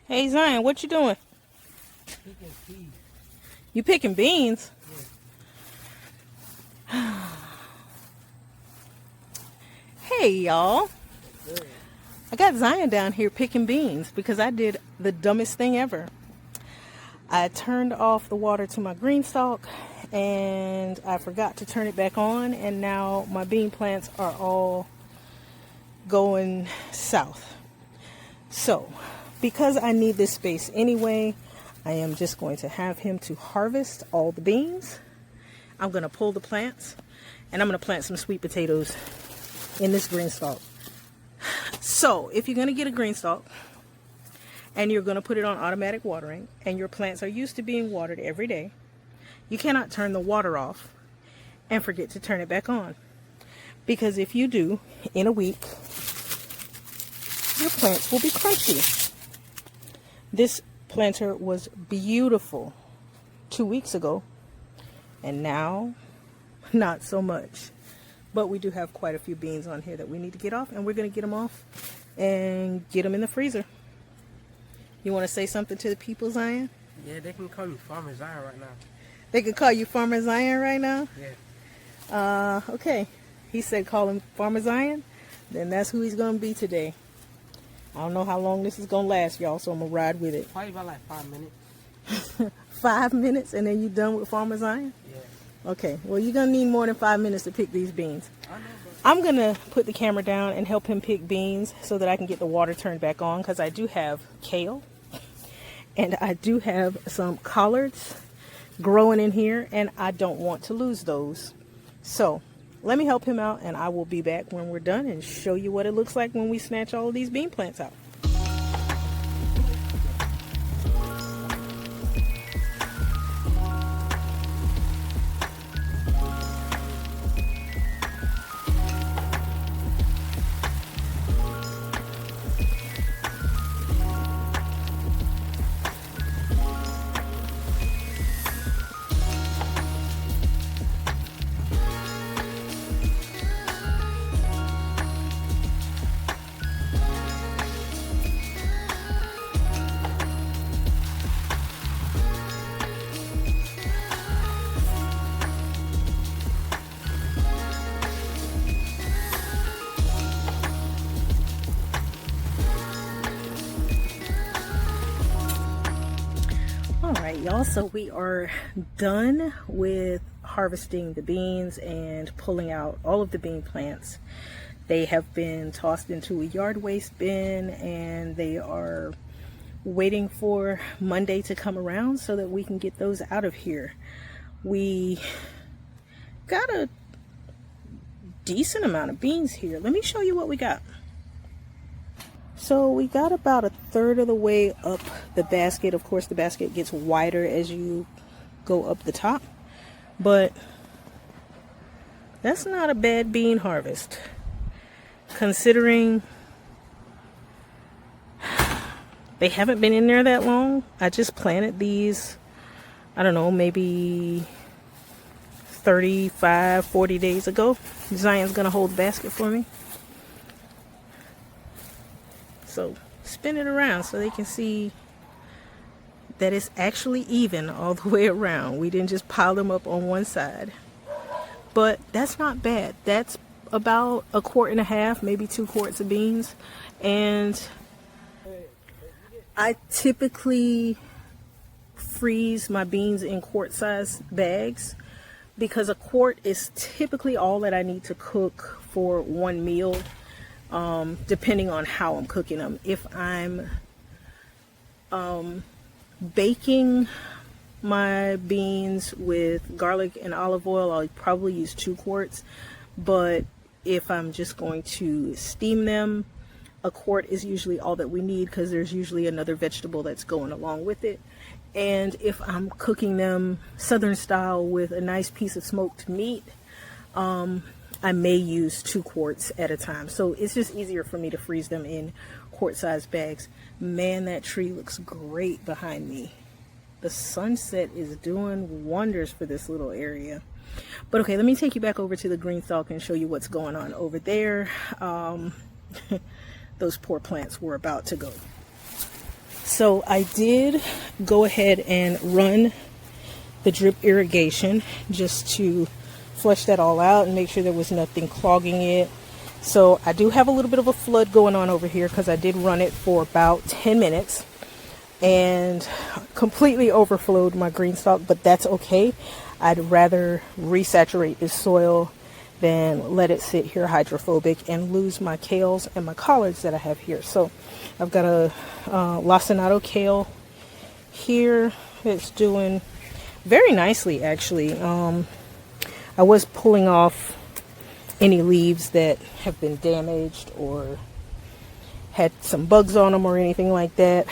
Hey Zion, what you doing? Picking peas. You picking beans? Yeah. Hey y'all. Good. I got Zion down here picking beans because I did the dumbest thing ever. I turned off the water to my greenstalk and I forgot to turn it back on, and now my bean plants are all going south. So, because I need this space anyway, I am just going to have him to harvest all the beans. I'm going to pull the plants and I'm going to plant some sweet potatoes in this greenstalk. So, if you're going to get a greenstalk and you're going to put it on automatic watering and your plants are used to being watered every day, you cannot turn the water off and forget to turn it back on. Because if you do, in a week, your plants will be crunchy. This planter was beautiful 2 weeks ago, and now not so much. But we do have quite a few beans on here that we need to get off, and we're going to get them off and get them in the freezer. You want to say something to the people, Zion? Yeah, they can call me Farmer Zion right now. They can call you Farmer Zion right now? Yeah. Okay. He said call him Farmer Zion. Then that's who he's going to be today. I don't know how long this is going to last, y'all, so I'm going to ride with it. Probably about like 5 minutes. 5 minutes and then you done with Farmer Zion? Yeah. Okay. Well, you're going to need more than 5 minutes to pick these beans. I know, but I'm going to put the camera down and help him pick beans so that I can get the water turned back on, because I do have kale and I do have some collards growing in here and I don't want to lose those. So let me help him out and I will be back when we're done and show you what it looks like when we snatch all of these bean plants out. Alright y'all, so we are done with harvesting the beans and pulling out all of the bean plants. They have been tossed into a yard waste bin and they are waiting for Monday to come around so that we can get those out of here. We got a decent amount of beans here. Let me show you what we got. So we got about a third of the way up the basket. Of course, the basket gets wider as you go up the top, but that's not a bad bean harvest, considering they haven't been in there that long. I just planted these, I don't know, maybe 35, 40 days ago. Zion's gonna hold the basket for me. So spin it around so they can see that it's actually even all the way around. We didn't just pile them up on one side. But that's not bad. That's about 1.5 quarts, maybe 2 quarts of beans. And I typically freeze my beans in quart-size bags because 1 quart is typically all that I need to cook for one meal. Depending on how I'm cooking them. If I'm baking my beans with garlic and olive oil, I'll probably use 2 quarts. But if I'm just going to steam them, 1 quart is usually all that we need, because there's usually another vegetable that's going along with it. And if I'm cooking them Southern style with a nice piece of smoked meat, I may use 2 quarts at a time. So it's just easier for me to freeze them in quart-sized bags. Man, that tree looks great behind me. The sunset is doing wonders for this little area. But okay, let me take you back over to the greenstalk and show you what's going on over there. Those poor plants were about to go. So I did go ahead and run the drip irrigation just to flush that all out and make sure there was nothing clogging it. So I do have a little bit of a flood going on over here because I did run it for about 10 minutes and completely overflowed my greenstalk, but that's okay. I'd rather resaturate this soil than let it sit here hydrophobic and lose my kales and my collards that I have here. So I've got a lacinato kale here. It's doing very nicely, actually. I was pulling off any leaves that have been damaged or had some bugs on them or anything like that.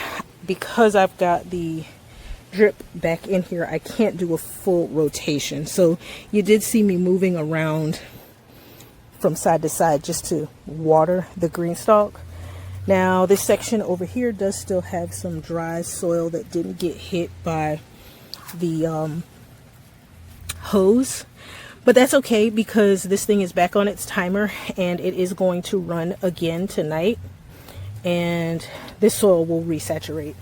Because I've got the drip back in here, I can't do a full rotation. So you did see me moving around from side to side just to water the greenstalk. Now this section over here does still have some dry soil that didn't get hit by the hose, but that's okay because this thing is back on its timer and it is going to run again tonight, and this soil will resaturate.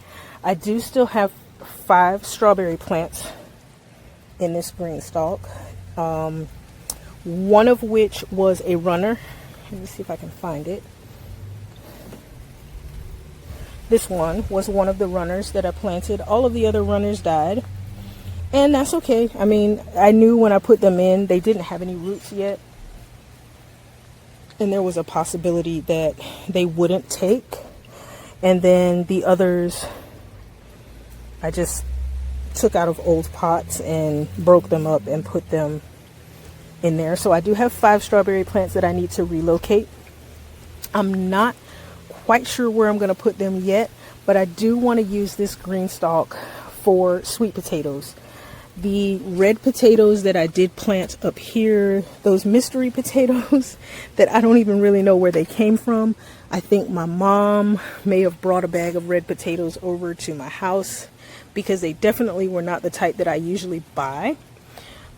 I do still have 5 strawberry plants in this greenstalk, one of which was a runner. Let me see if I can find it. This one was one of the runners that I planted. All of the other runners died, and that's okay. I mean, I knew when I put them in, they didn't have any roots yet, and there was a possibility that they wouldn't take. And then the others, I just took out of old pots and broke them up and put them in there. So I do have 5 strawberry plants that I need to relocate. I'm not quite sure where I'm going to put them yet, but I do want to use this greenstalk for sweet potatoes. The red potatoes that I did plant up here, those mystery potatoes that I don't even really know where they came from. I think my mom may have brought a bag of red potatoes over to my house because they definitely were not the type that I usually buy.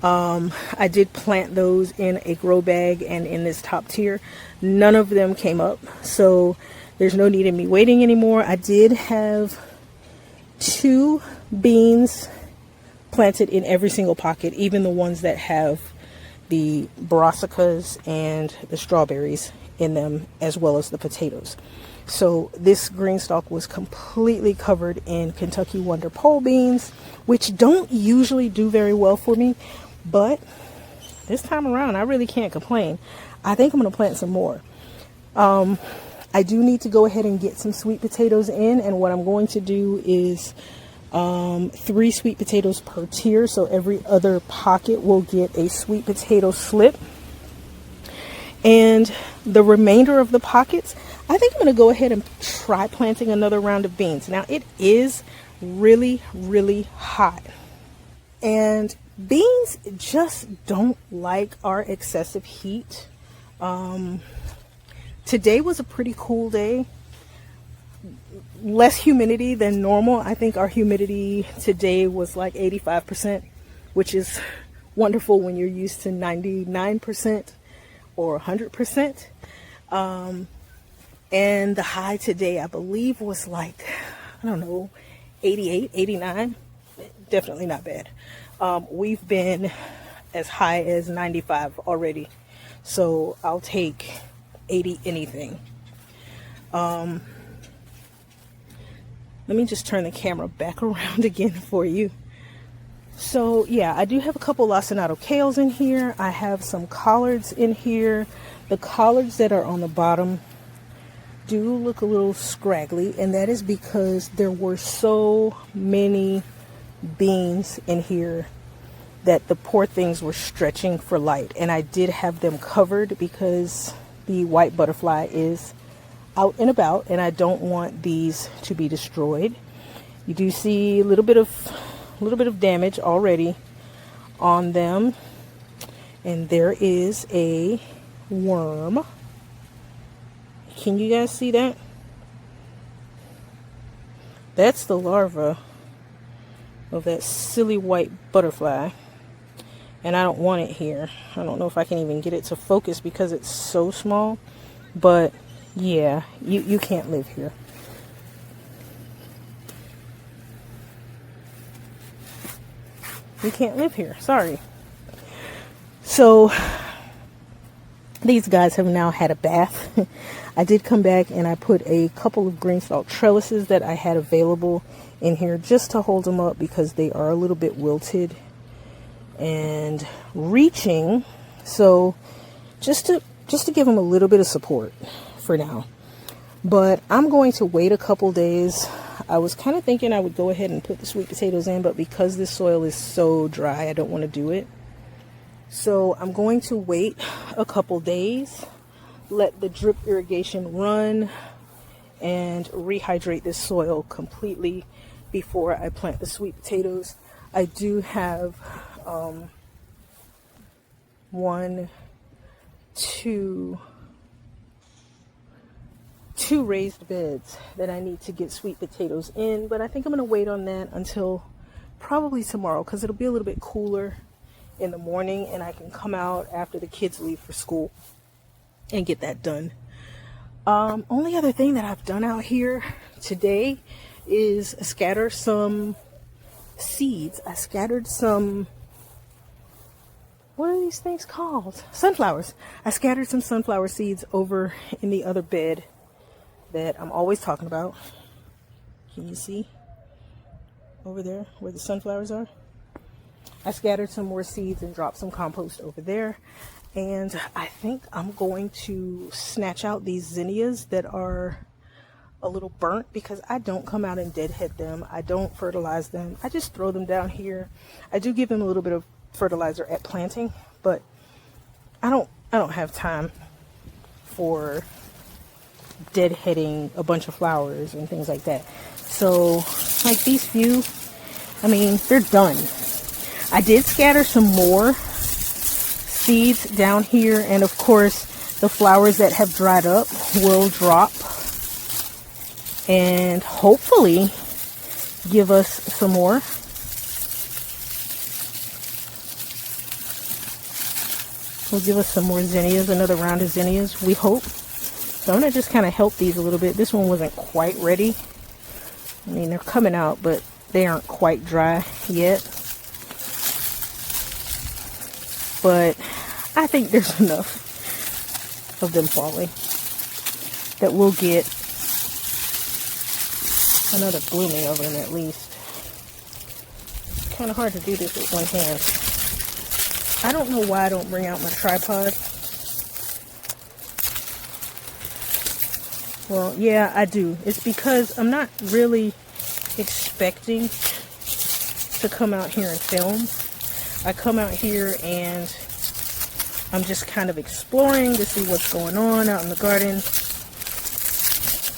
I did plant those in a grow bag and in this top tier. None of them came up, so there's no need in me waiting anymore. I did have 2 beans planted in every single pocket, even the ones that have the brassicas and the strawberries in them, as well as the potatoes. So this greenstalk was completely covered in Kentucky Wonder pole beans, which don't usually do very well for me, but this time around I really can't complain. I think I'm going to plant some more. I do need to go ahead and get some sweet potatoes in, and what I'm going to do is 3 sweet potatoes per tier, so every other pocket will get a sweet potato slip. And the remainder of the pockets, I think I'm going to go ahead and try planting another round of beans. Now it is really, really hot, and beans just don't like our excessive heat. Today was a pretty cool day. Less humidity than normal. I think our humidity today was like 85%, which is wonderful when you're used to 99% or 100%. And the high today, I believe, was like, I don't know, 88, 89. Definitely not bad. We've been as high as 95 already, so I'll take 80 anything. Let me just turn the camera back around again for you. So yeah, I do have a couple lacinato kales in here. I have some collards in here. The collards that are on the bottom do look a little scraggly, and that is because there were so many beans in here that the poor things were stretching for light, and I did have them covered because the white butterfly is out and about, and I don't want these to be destroyed. You do see a little bit of damage already on them, and there is a worm. Can you guys see that? That's the larva of that silly white butterfly, and I don't want it here. I don't know if I can even get it to focus because it's so small, but yeah, you can't live here. You can't live here. Sorry. So these guys have now had a bath. I did come back and I put a couple of greenstalk trellises that I had available in here just to hold them up because they are a little bit wilted and reaching. So just to give them a little bit of support for now. But I'm going to wait a couple days. I was kind of thinking I would go ahead and put the sweet potatoes in, but because this soil is so dry, I don't want to do it. So I'm going to wait a couple days, let the drip irrigation run, and rehydrate this soil completely before I plant the sweet potatoes. I do have two raised beds that I need to get sweet potatoes in, but I think I'm going to wait on that until probably tomorrow because it'll be a little bit cooler in the morning and I can come out after the kids leave for school and get that done. Only other thing that I've done out here today is scatter some seeds. I scattered some, what are these things called? Sunflowers. I scattered some sunflower seeds over in the other bed that I'm always talking about. Can you see over there where the sunflowers are? I scattered some more seeds and dropped some compost over there. And I think I'm going to snatch out these zinnias that are a little burnt because I don't come out and deadhead them. I don't fertilize them. I just throw them down here. I do give them a little bit of fertilizer at planting, but I don't have time for deadheading a bunch of flowers and things like that. So like these few, I mean, they're done. I did scatter some more seeds down here, and of course the flowers that have dried up will drop and hopefully give us some more. Will give us some more zinnias, another round of zinnias, we hope. So I'm going to just kind of help these a little bit. This one wasn't quite ready. I mean, they're coming out, but they aren't quite dry yet. But I think there's enough of them falling that we'll get another blooming of them at least. It's kind of hard to do this with one hand. I don't know why I don't bring out my tripod. Well, yeah, I do. It's because I'm not really expecting to come out here and film. I come out here and I'm just kind of exploring to see what's going on out in the garden.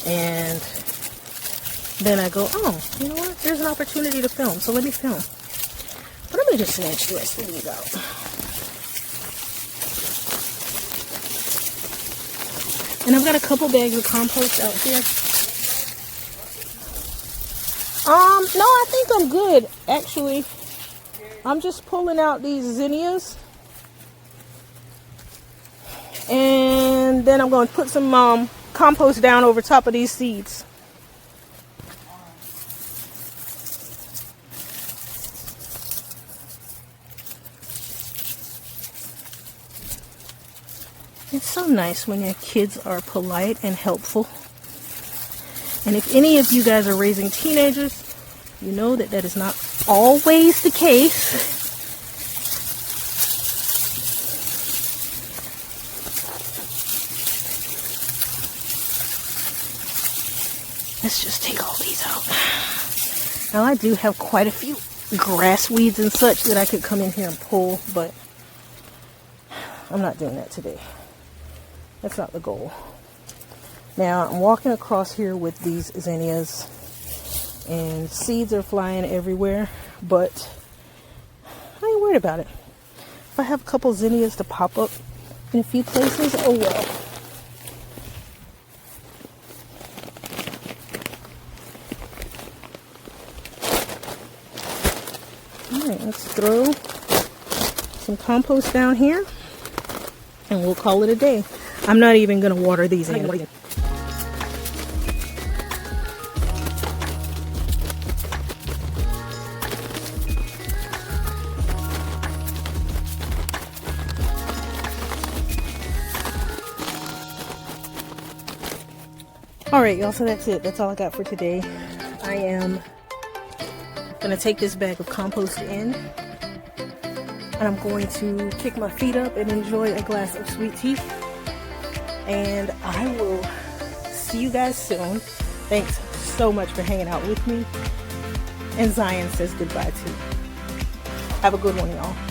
And then I go, oh, you know what? There's an opportunity to film, so let me film. But I'm going to just snatch the rest of these out. And I've got a couple bags of compost out here. No, I think I'm good, actually. I'm just pulling out these zinnias. And then I'm going to put some compost down over top of these seeds. It's so nice when your kids are polite and helpful. And if any of you guys are raising teenagers, you know that that is not always the case. Let's just take all these out. Now I do have quite a few grass weeds and such that I could come in here and pull, but I'm not doing that today. That's not the goal. Now I'm walking across here with these zinnias and seeds are flying everywhere, but I ain't worried about it. If I have a couple zinnias to pop up in a few places, oh well. Alright, let's throw some compost down here and we'll call it a day. I'm not even going to water these in. All right, y'all, so that's it. That's all I got for today. I am gonna take this bag of compost in, and I'm going to kick my feet up and enjoy a glass of sweet tea. And I will see you guys soon. Thanks so much for hanging out with me. And Zion says goodbye too. Have a good one, y'all.